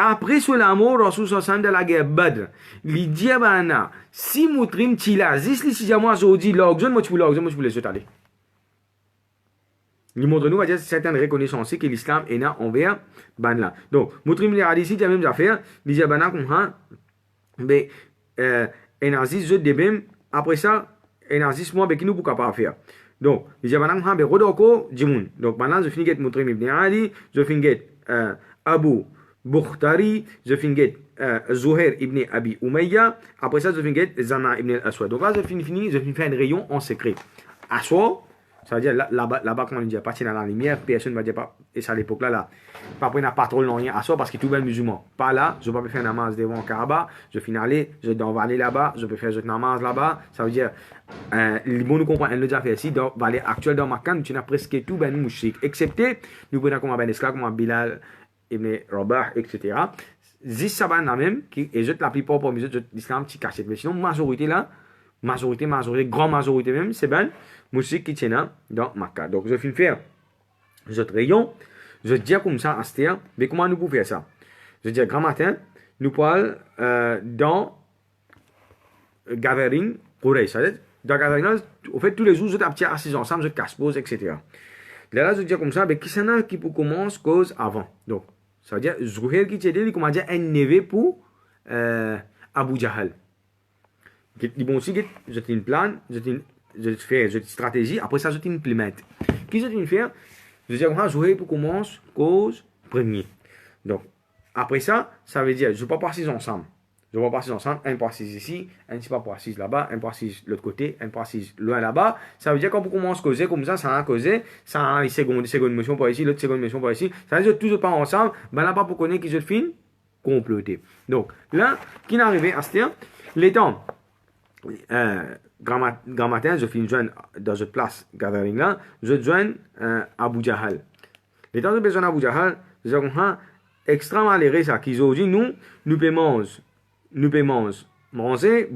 Après cela, Rasul sallallahu de la guerre Badr, il dit à si Moutrim tila, si moi je dis l'organe, moi tu peux laisser aller. Il montre nous dire certaines reconnaissances que l'islam est là envers ban là. Donc Moutrim il a dit la même affaire, il dit bana comme ça, mais un aziz je débem après ça un aziz moi qui nous peut pas faire. Donc il dit bana comme ça, ben rodoko djimoun. Donc maintenant je finis get Moutrim ibn Ali, je finis get Abu Bukhtari, je finis Zuhair ibn Abi Umayya. Après ça, je finis Zana ibn al-Aswad. Donc là, je finis faire un rayon en secret. Aswad, ça veut dire là-bas, comme on dit, partir dans la lumière, personne ne va dire pas, et ça à l'époque là, pas prendre un patron non rien. Aswad parce qu'il est tout bien musulman. Pas là, je ne peux pas faire un namaz devant Kaaba, je finis aller, je dois aller là-bas, je peux faire un namaz là-bas. Ça veut dire, les bons nous comprennent, elle nous a fait ici, dans vallée actuelle dans Makkah, tu n'as presque tout ben mouchik, excepté, nous prenons comme un ben esclave, comme un Bilal, Ibn Rabah, etc. Zis saban la même, qui est la plupart parmi eux, l'islam qui cachette. Mais sinon, majorité là, grande majorité même, c'est ben musique qui tient dans Makkah. Donc, je finis faire ce rayon, je dis comme ça à Astia, mais comment nous pouvons faire ça? Je dis, grand matin, nous parlons dans gathering Quraysh. Dans gathering, au fait, tous les jours, je suis assis ensemble, je casse pose, etc. Là, je dis comme ça, mais qui c'est qui peut commencer cause avant? Donc, ça veut dire, Zuhair qui t'aide, il commence à un neveu pour Abu Jahal. Il bon aussi, je t'ai une plan, je fais une stratégie, après ça, je t'implémente. Qui je t'ai faire? Je dis comme ça, Zuhair pour commencer cause premier. Donc, après ça, ça veut dire, je ne vais pas passer ensemble. Je vais passer ensemble, un pas assis ici, un petit pas assis là-bas, un pas assis de l'autre côté, un pas assis loin là-bas. Ça veut dire quand on commence à causer comme ça a causé, ça a une seconde motion par ici, l'autre seconde motion par ici. Ça veut dire que tout pas ensemble, ben là, pas pour connaître qui je filme, comploter. Donc, là, qui est arrivé à ce temps, les temps, grand matin, je finis joindre dans une place, gathering là, je joins Abu Jahal. Les temps de besoin d'Abu Jahal, je dis, extrêmement malheureux ça, qu'ils ont dit, nous pouvons manger,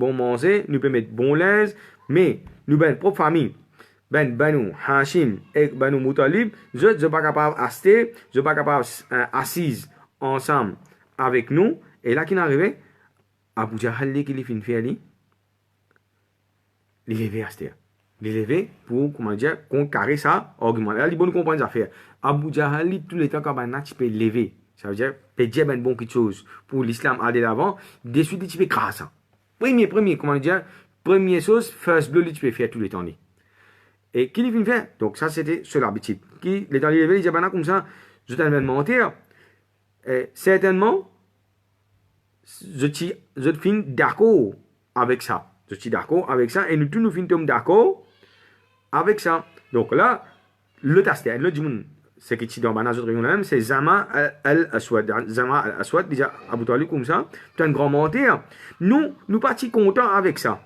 nous pouvons mettre bon l'aise, mais nous, ben, propre famille, Banu Hashim et Banu Moutalib, je ne suis pas capable d'acheter, je ne suis pas capable assise ensemble avec nous, et là, qui est arrivé, Abu Jahal, qui fait une fille, il est levé à cette il est levé pour, comment dire, contrecarrer ça, argument. Là, il faut nous comprendre les affaires. Abu Jahal, tout le temps, quand tu peux lever, ça veut dire, peut dire ben bon quelque chose pour l'islam aller l'avant, de suite, tu peux craser ça. Premier, comment dire, première chose, first blow, tu peux faire tout le temps. Et qui vient faire? Donc, ça, c'était sur l'habitude. Qui, les temps, il est levé, il dit, ben là, comme ça, je t'en vais mentir. Certainement, je suis d'accord avec ça. Je suis d'accord avec ça, et nous tous nous finissons d'accord avec ça. Donc là, le tasté, le djimoun, c'est qui dans la réunion, c'est Zama al-Aswad. Zama al-Aswad, déjà, Abu Talib comme ça, c'est un grand menteur. Nous partis contents avec ça.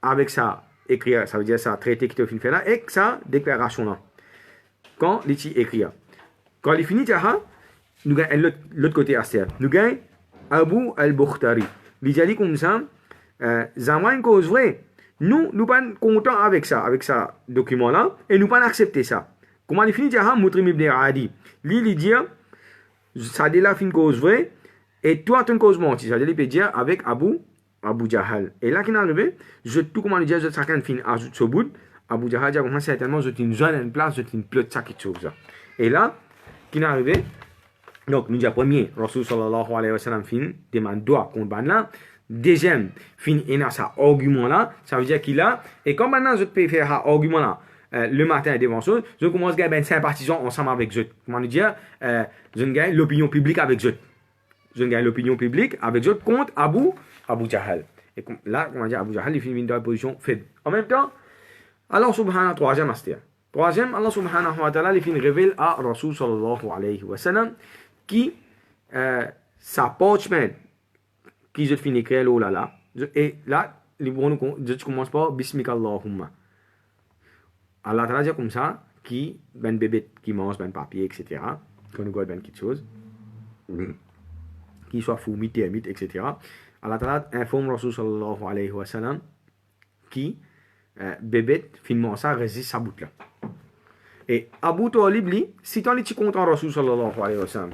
Avec ça, écrire, ça veut dire ça, traité qui te fin fait là, et ça, déclaration là. Quand il écrit. Quand il finit, nous gagnons l'autre côté Astia. Nous gagnons Abu al-Bukhtari. Il dit comme ça, Zama une cause vraie. Nous pas contents avec ça document là, et nous pas accepter ça. Comment il finit Moutrim ibn Adi. Il dit, ça a déjà fait une cause vraie, et toi, tu as une cause mentie. Ça a déjà dire avec Abu Jahal. Et là, qui est arrivé, tout comment il dit, je chacun fin ajoute ce bout. Abu Jahal dit, certainement, je t'ai zone une place, je t'ai une plot ça qui chose. Et là, qui est arrivé, donc, nous disons premier, Rasul sallallahu alayhi wa sallam fin demande droit contre ban là. Deuxième, fin et a ça argument là, ça veut dire qu'il a, et comme maintenant je peux faire un argument là, le matin devant ça, je commence à gagner ben sympathisants ensemble avec eux. Comment dire, je gagne l'opinion publique avec eux. Je gagne l'opinion publique avec eux contre Abu Jahal. Et là, comment dire, Abu Jahal, il finit dans la position faible. En même temps, Allah subhanahu wa ta'ala, troisième, Allah subhanahu wa ta'ala, il finit révèle à Rasul sallallahu alayhi wa sallam, qui, sa parchment, qui je finis écrire là. Et là, je commence par Bismikallahumma. Allah Ta'ala dit comme ça, qui, ben bébé qui mange, ben papier, etc. Quand nous gardons ben quelque chose. Qui soit fourmi, termite, etc. Allah Ta'ala informe Rasul sallallahu alayhi wa sallam, qui, bébé, finalement, ça résiste sa bout là. Et Abu Talib, lui, si tu es content Rasul sallallahu alayhi wa sallam,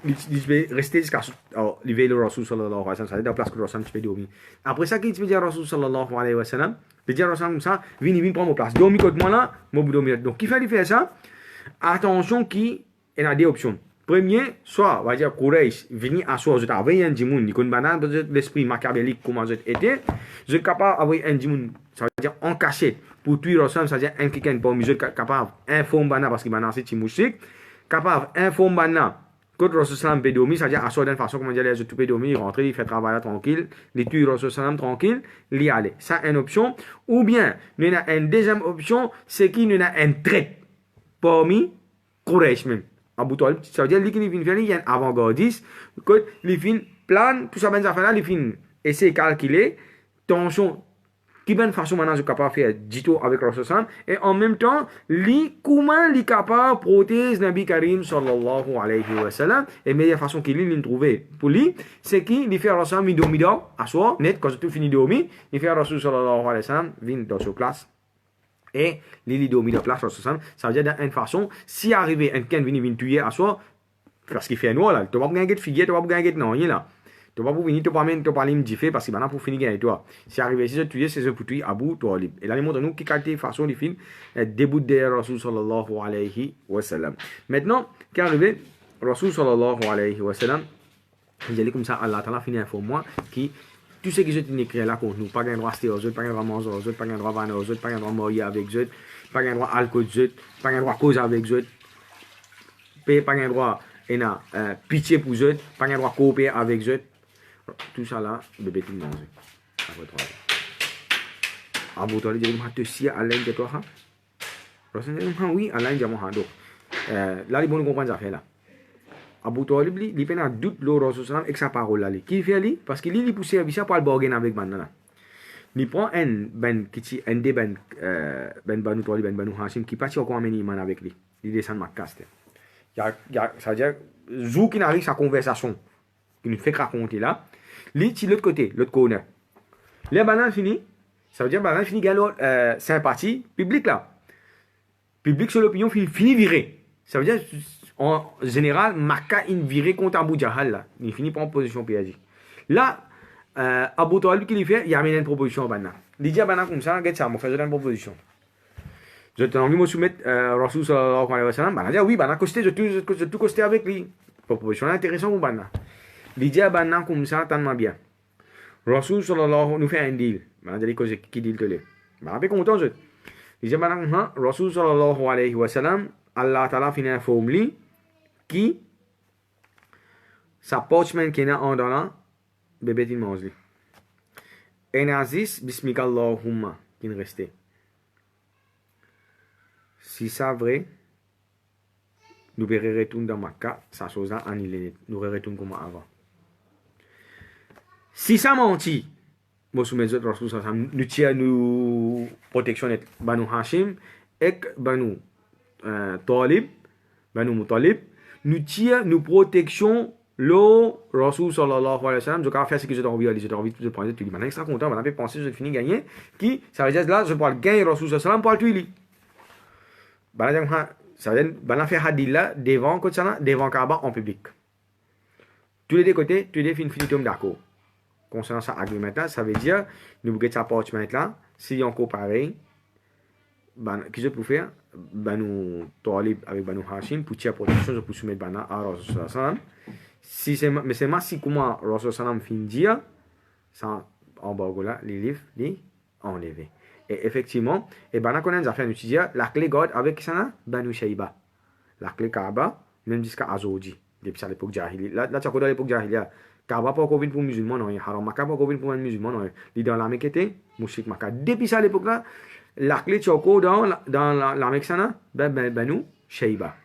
il va rester jusqu'à l'éveil de Rasul sallallahu alayhi wa sallam, c'est-à-dire la place que Rasul peut dormir. Après ça, qu'il te dit Rasul sallallahu alayhi wa sallam, il dit Rasul comme ça, viens prendre ma place. Dormir contre moi là, moi vous dormir. Donc, qui fait faire ça? Attention, qui il y a deux options. Premier, soit, on va dire, Quraysh, venir asseoir, je t'avais un djimoun, il connaît l'esprit machiavélique, comment je étais, je suis capable d'avoir un djimoun, ça veut dire en cachette, pour tuer Rasul, ça veut dire un quelqu'un parmi eux, capable d'informer, parce qu'il m'a c'est Timouchik, capable d'informer, quand Rasul Salam peut dormir, c'est-à-dire asseoir d'une façon, comment dire, les autres peut dormir, rentrer, il fait travail tranquille, il tue Rasul Salam tranquille, il y aller. Ça, une option. Ou bien, il y a une deuxième option, c'est qu'il y a un trait parmi Quraysh même. Abu Talib, ça veut dire qu'il y a un avant-gardiste, qu'il fin plan, tout ça, ben ça fait là, il fin essayer de calculer, tension qui bonne façon maintenant je capable faire dito avec Rasul et en même temps comment li capable protéger Nabi Karim sallallahu alayhi wa sallam et meilleure façon qu'il lui trouver pour lui c'est qu'il fait Rasul mi dormir à soi net quand tu finis dormir il fait Rasul sallallahu alayhi wa sallam vient dans sa classe et li dormir dans place Rasul ça veut dire d'une façon si arrivé un quelqu'un vient tuer à soi parce qu'il fait noir là tu vas pas gagner de figuier tu vas pas gagner de non là tu vas pas venir, tu vas pas aller me dire parce que maintenant pour finir avec toi. Si arrivé si je tue, c'est pour tuer Abu Talib. Et là, il montre nous qui qualité façon de film début de Rasul sallallahu alayhi wa sallam. Maintenant, quand arrivé Rasul sallallahu alayhi wa sallam, il dit comme ça, Allah Ta'ala finit pour moi qui tout ce qui est écrit là contre nous, pas de droit à aux autres, pas de droit à manger aux autres, pas de droit à vanner aux autres, pas de droit à mourir avec eux, pas de droit à alcool aux autres, pas de droit à cause avec eux, pas de droit à pitié pour eux, pas de droit à coopérer avec eux. Tout ça là, bébé tout manger. Après 3 ans. Abu Talib dit, tu sais, Allah dit toi, Rasul dit, oui, Allah dit moi, donc. Là, il faut comprendre ça fait là. Abu Talib, il peine à doute le Rasul sallam avec sa parole là. Qui fait lui? Parce qu'il lui pousse à ça pour le bargain avec Banana. Il prend un des Banu Talib, Banu Hashim, qui partit encore amener Iman avec lui. Il descend Makkah. Ça veut dire, jour qu'il arrive sa conversation, qu'il nous fait raconter là, lui, de l'autre côté, l'autre corner. Les bananes fini, ça veut dire banane fini gagne sympathie public là. Public sur l'opinion fini viré. Ça veut dire en général, Makkah il viré contre Abu Jahal là. Il finit par en position PSG. Là, Abu Talib qui lui fait, il amène une proposition à banane. Il dit à banane comme ça, regarde ça, moi faisais une proposition. Je t'ai envie de me soumettre Rasul sallallahu alayhi wa sallam. Banane dit oui, banane costé, je tout costé avec lui. Proposition intéressante pour banane. Il dit à banane comme ça, tellement bien. Rasul sallallahu nous fait un deal. Banane dit que qui deal te l'est. Banane est content je. Il dit à banane Rasul sallallahu alayhi wa sallam, Allah Ta'ala finit un formulaire qui sa parchment qui est en dans bébé il mange lui. Et Aziz bismikallahumma qui ne restait. Si ça vrai, nous verrons retourner dans Makkah, ça chose là annulé, nous retournons comme avant. Si ça menti, moi soumettre Rasul sallam nous tient nous protection net Banu Hashim et Banu Talib, Banu Mutalib, nous tient nous protection le Rasul sallallahu alayhi wa sallam. Je vais faire ce que j'ai envie de prendre. Tu dis maintenant extra content, maintenant penser je finis gagner qui ça veut dire là je pourrais gagner Rasul sallallahu alayhi wa sallam pour le tuer. Ça veut dire ben faire hadith là devant devant Kaaba en public. Tous les deux côtés, tous les fins finitum d'accord. Concernant ça argument là, ça veut dire nous bouger ça parchment là, si encore pareil, ben qu'est-ce que je peux faire? Banu Talib avec Banu Hashim pour tirer protection, je peux soumettre bana à Rasul sallallahu alayhi wa sallam. Si c'est mais c'est si comment Rasul sallam fin dire ça en bas là les livres les enlever. Et effectivement, et ben on a une affaire d'utiliser la clé God avec qui ça Banu Shayba. La clé Kaaba même jusqu'à Azodi depuis à l'époque Jahili. Là tu as quoi dans l'époque Jahiliya? Kaaba pas Covid pour musulman non, haram Makkah pas Covid pour musulman non. Li dans la Mecque était mushrik Makkah. Depuis ça l'époque là, la clé Choco dans la Mecque ça Banu Shayba.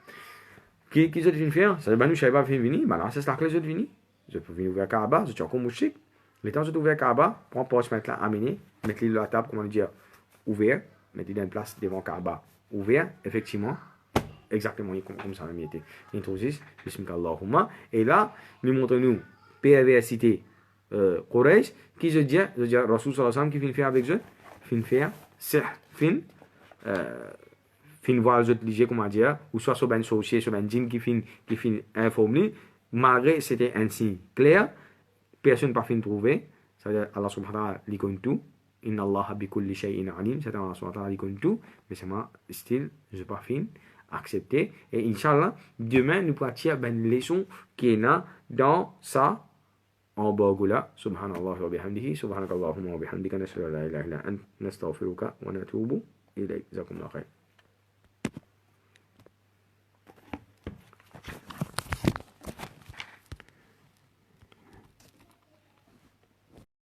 Qui je viens faire? Ça Banu Shayba vient venir, ben là c'est la clé je venir. Je peux venir ouvrir Kaaba, je Choco mushrik. Le temps je ouvrir Kaaba, prends poche mettre là amener, mettre lui la table comment dire ouvert, mettre dans une place devant Kaaba. Ouvert effectivement. Exactement comme ça même était. Introduis bismillahumma et là nous montre-nous perversité Quraysh qui je dis Rasul sallallahu alayhi wa sallam qui fin faire avec eux, fin faire c'est fin voir les autres liger comment dire ou soit sur ben sorcier sur ben djinn qui fin informé malgré c'était un signe clair personne pas fin trouver ça veut dire Allah subhanahu wa ta'ala li connaît tout inna Allah bi kulli shay'in alim c'est Allah subhanahu wa ta'ala li connaît tout mais c'est moi still je pas fin accepter et Inch'Allah demain nous pourrons tirer une leçon qui est là dans ça en bas subhanallah wa bihamdihi subhanakallahumma wa bihamdika nashhadu an la ilaha illa anta nastaghfiruka wa natubu ilayk jazakumullahu khairan.